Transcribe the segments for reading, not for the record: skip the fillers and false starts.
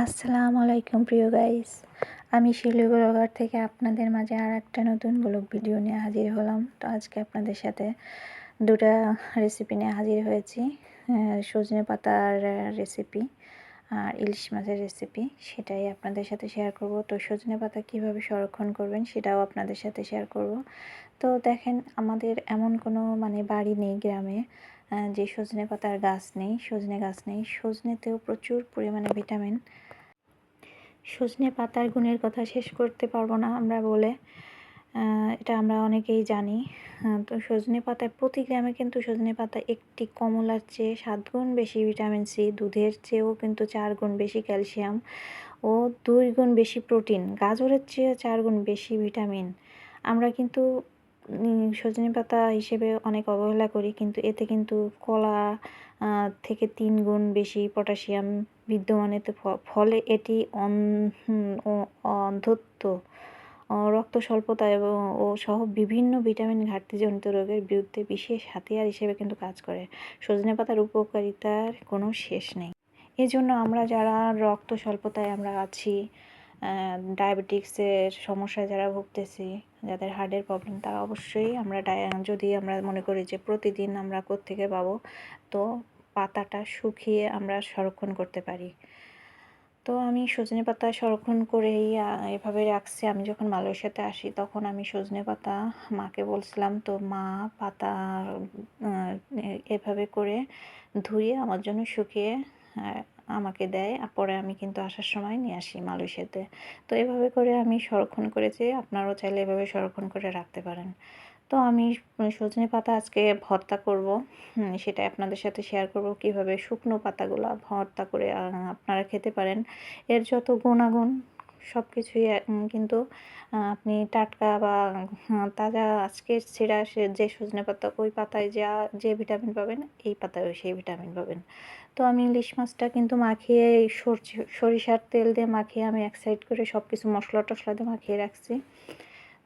আসসালামু আলাইকুম প্রিয় গাইস, আমি শিলু ব্লগার থেকে আপনাদের মাঝে আর একটা নতুন ব্লগ ভিডিও নিয়ে হাজির হলাম। তো আজকে আপনাদের সাথে দুটা রেসিপি নিয়ে হাজির হয়েছি। সজনে পাতার রেসিপি আর ইলিশ মাছের রেসিপি, সেটাই আপনাদের সাথে শেয়ার করব। তো সজনে পাতা কীভাবে সংরক্ষণ করবেন সেটাও আপনাদের সাথে শেয়ার করব। তো দেখেন, আমাদের এমন কোনো বাড়ি নেই গ্রামে যে সজনে পাতার গাছ নেই, সজনে গাছ নেই। সজনেতেও প্রচুর পরিমাণে ভিটামিন। সজনে পাতার গুণের কথা শেষ করতে পারবো না আমরা বলে, এটা আমরা অনেকেই জানি। তো সজনে পাতায় প্রতি গ্রামে কিন্তু সজনে পাতা একটি কমলার চেয়ে 7 গুণ বেশি ভিটামিন সি, দুধের চেয়েও কিন্তু 4 গুণ বেশি ক্যালসিয়াম ও 2 গুণ বেশি প্রোটিন, গাজরের চেয়ে 4 গুণ বেশি ভিটামিন। আমরা কিন্তু সজনে পাতা হিসেবে অনেক অবহেলা করি, কিন্তু এতে কিন্তু কলা থেকে 3 গুণ বেশি পটাশিয়াম বিদ্যমান। এতে ফলে এটি অন্ধত্ব, রক্ত স্বল্পতা ও সহ বিভিন্ন ভিটামিন ঘাটতিজনিত রোগের বিরুদ্ধে বিশেষ হাতিয়ার হিসেবে কিন্তু কাজ করে। সজনে পাতার উপকারিতার কোনো শেষ নেই। এজন্য আমরা যারা রক্ত স্বল্পতায় আমরা আছি, ডায়াবেটিক্সের সমস্যায় যারা ভুগতেছি, যাদের হার্টের প্রবলেম, তারা অবশ্যই আমরা যদি আমরা মনে করি যে প্রতিদিন আমরা কোত্থেকে পাবো, তো পাতাটা শুকিয়ে আমরা সংরক্ষণ করতে পারি। তো আমি সজনে পাতা সংরক্ষণ করেই এভাবে রাখছি। আমি যখন মালয়েশিয়াতে আসি তখন আমি সজনে পাতা মাকে বলছিলাম, তো মা পাতা এভাবে করে ধুয়ে আমার জন্য শুকিয়ে আমাকে দেয়। পরে আমি কিন্তু আসার সময় নিয়ে আসি মালয়েশিয়াতে। তো এভাবে করে আমি সংরক্ষণ করেছি, আপনারাও চাইলে এভাবে সংরক্ষণ করে রাখতে পারেন। তো আমি সজনে পাতা আজকে ভর্তা করব, সেটাই আপনাদের সাথে শেয়ার করব কিভাবে শুকনো পাতাগুলো ভর্তা করে আপনারা খেতে পারেন। এর যত গুণাগুণ সব কিছুই কিন্তু আপনি টাটকা বা তাজা আজকে ছেঁড়া যে সজনে পাতা, ওই পাতায় যে ভিটামিন পাবেন, এই পাতায়ও সেই ভিটামিন পাবেন। তো আমি ইলিশ মাছটা কিন্তু মাখিয়ে সরিষার তেল দিয়ে মাখিয়ে আমি এক সাইড করে সব কিছু মশলা টশলা দিয়ে মাখিয়ে রাখছি।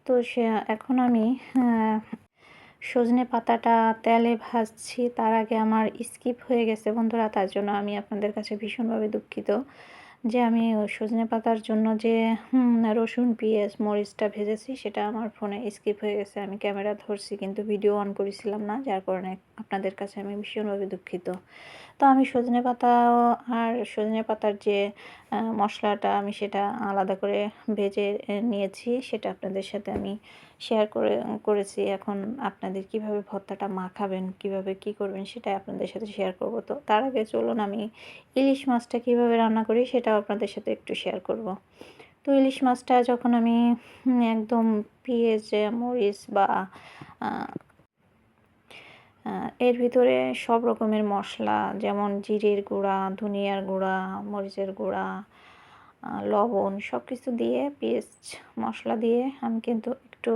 তো এখন আমি সজনে পাতাটা তেলে ভাজছি। তার আগে আমার স্কিপ হয়ে গেছে বন্ধুরা, তার জন্য আমি আপনাদের কাছে ভীষণভাবে দুঃখিত যে আমি সজনে পাতার জন্য যে রসুন পেঁয়াজ মরিচটা ভেজেছি সেটা আমার ফোনে স্কিপ হয়ে গেছে। আমি ক্যামেরা ধরছি কিন্তু ভিডিও অন করেছিলাম না, যার কারণে আপনাদের কাছে আমি ভীষণভাবে দুঃখিত। তো আমি সজনে পাতা আর সজনে পাতার যে মশলাটা আমি সেটা আলাদা করে ভেজে নিয়েছি, সেটা আপনাদের সাথে আমি শেয়ার করেছি। এখন আপনাদের কিভাবে ভর্তাটা মাখাবেন, কিভাবে কি করবেন, সেটাই আপনাদের সাথে শেয়ার করব। তো তার আগে চলুন আমি ইলিশ মাছটা কিভাবে রান্না করি সেটাও আপনাদের সাথে একটু শেয়ার করব। তো ইলিশ মাছটা যখন আমি একদম পেঁয়াজ মরিচ বা এর ভিতরে সব রকমের মশলা, যেমন জিরের গুঁড়া, ধনিয়ার গুঁড়া, মরিচের গুঁড়া, লবণ সব কিছু দিয়ে পেস্ট মশলা দিয়ে আমি কিন্তু একটু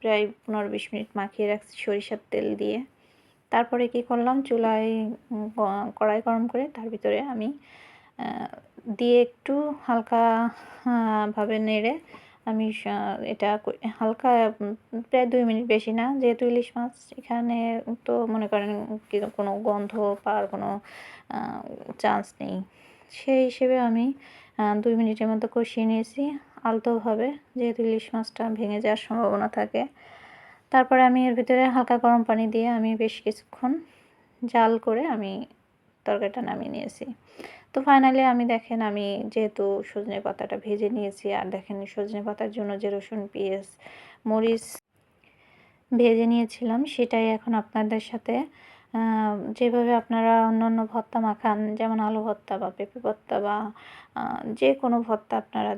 প্রায় 15-20 মিনিট মাখিয়ে রাখছি সরিষার তেল দিয়ে। তারপরে কি করলাম, চুলায় কড়াই গরম করে তার ভিতরে আমি দিয়ে একটু হালকা ভাবে নেড়ে আমি এটা হালকা প্রায় 2 মিনিট, বেশি না, যেহেতু ইলিশ মাছ এখানে তো মনে করেন কোনো গন্ধ পাওয়ার কোনো চান্স নেই, সেই হিসেবে আমি 2 মিনিটের মতো কষিয়ে নিয়েছি আলতোভাবে, যেহেতু ইলিশ মাছটা ভেঙে যাওয়ার সম্ভাবনা থাকে। তারপরে আমি এর ভিতরে হালকা গরম পানি দিয়ে আমি বেশ কিছুক্ষণ জাল করে আমি তরকারিটা নামিয়ে নিয়েছি। তো ফাইনালি আমি দেখেন, আমি যেহেতু সজনে পাতাটা ভেজে নিয়েছি, আর দেখেন সজনে পাতার জন্য যে রসুন পেঁয়াজ মরিচ ভেজে নিয়েছিলাম সেটাই এখন আপনাদের সাথে যেভাবে আপনারা অন্যান্য ভর্তা মাখান, যেমন আলু ভর্তা বা পেঁপে ভর্তা বা যে কোনো ভর্তা আপনারা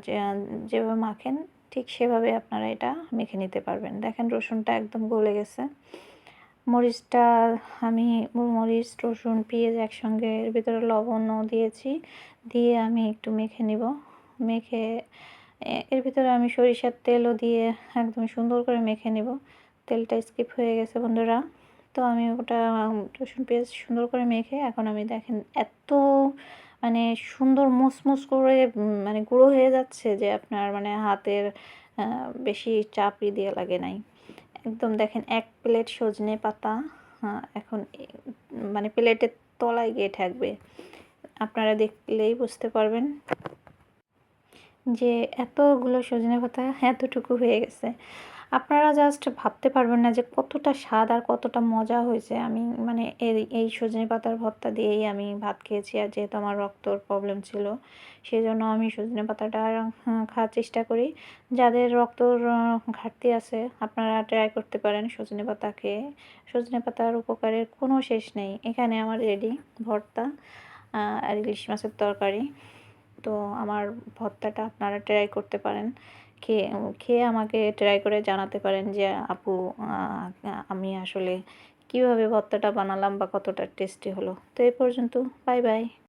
যেভাবে মাখেন, ঠিক সেভাবে আপনারা এটা মেখে নিতে পারবেন। দেখেন রসুনটা একদম গলে গেছে। মরিচটা আমি মরিচ রসুন পেঁয়াজ একসঙ্গে এর ভিতরে লবণও দিয়েছি, দিয়ে আমি একটু মেখে নিব। মেখে এর ভিতরে আমি সরিষার তেলও দিয়ে একদম সুন্দর করে মেখে নেব। তেলটা স্কিপ হয়ে গেছে বন্ধুরা। তো আমি ওটা রসুন পেঁয়াজ সুন্দর করে মেখে এখন আমি দেখেন এত সুন্দর মুসমুস করে গুঁড়ো হয়ে যাচ্ছে যে আপনার হাতের বেশি চাপই দিয়ে লাগে নাই। একদম দেখেন 1 প্লেট সজনে পাতা এখন প্লেটের তলায় গিয়ে ঠেকবে, আপনারা দেখলেই বুঝতে পারবেন। যে এতগুলো সজনে পাতা এতটুকু হয়ে গেছে। আপনারা জাস্ট ভাবতে পারবেন না যে কতটা স্বাদ আর কতটা মজা হয়েছে। আমি মানে এই সজনে পাতার ভর্তা দিয়েই আমি ভাত খেয়েছি। আর যেহেতু আমার রক্তর প্রবলেম ছিল, সেজন্য আমি সজনে পাতাটা খাওয়ার চেষ্টা করি। যাদের রক্তর ঘাটতি আছে আপনারা ট্রাই করতে পারেন সজনে পাতা খেয়ে। সজনে পাতার উপকারের কোনো শেষ নেই। এখানে আমার রেডি ভর্তা আর ইলিশ মাছের তরকারি। তো আমার ভর্তাটা আপনারা ট্রাই করতে পারেন। খেয়ে খেয়ে আমাকে ট্রাই করে জানাতে পারেন যে আপু আমি আসলে কীভাবে ভর্তাটা বানালাম বা কতটা টেস্টি হলো। তো এ পর্যন্ত। Bye bye.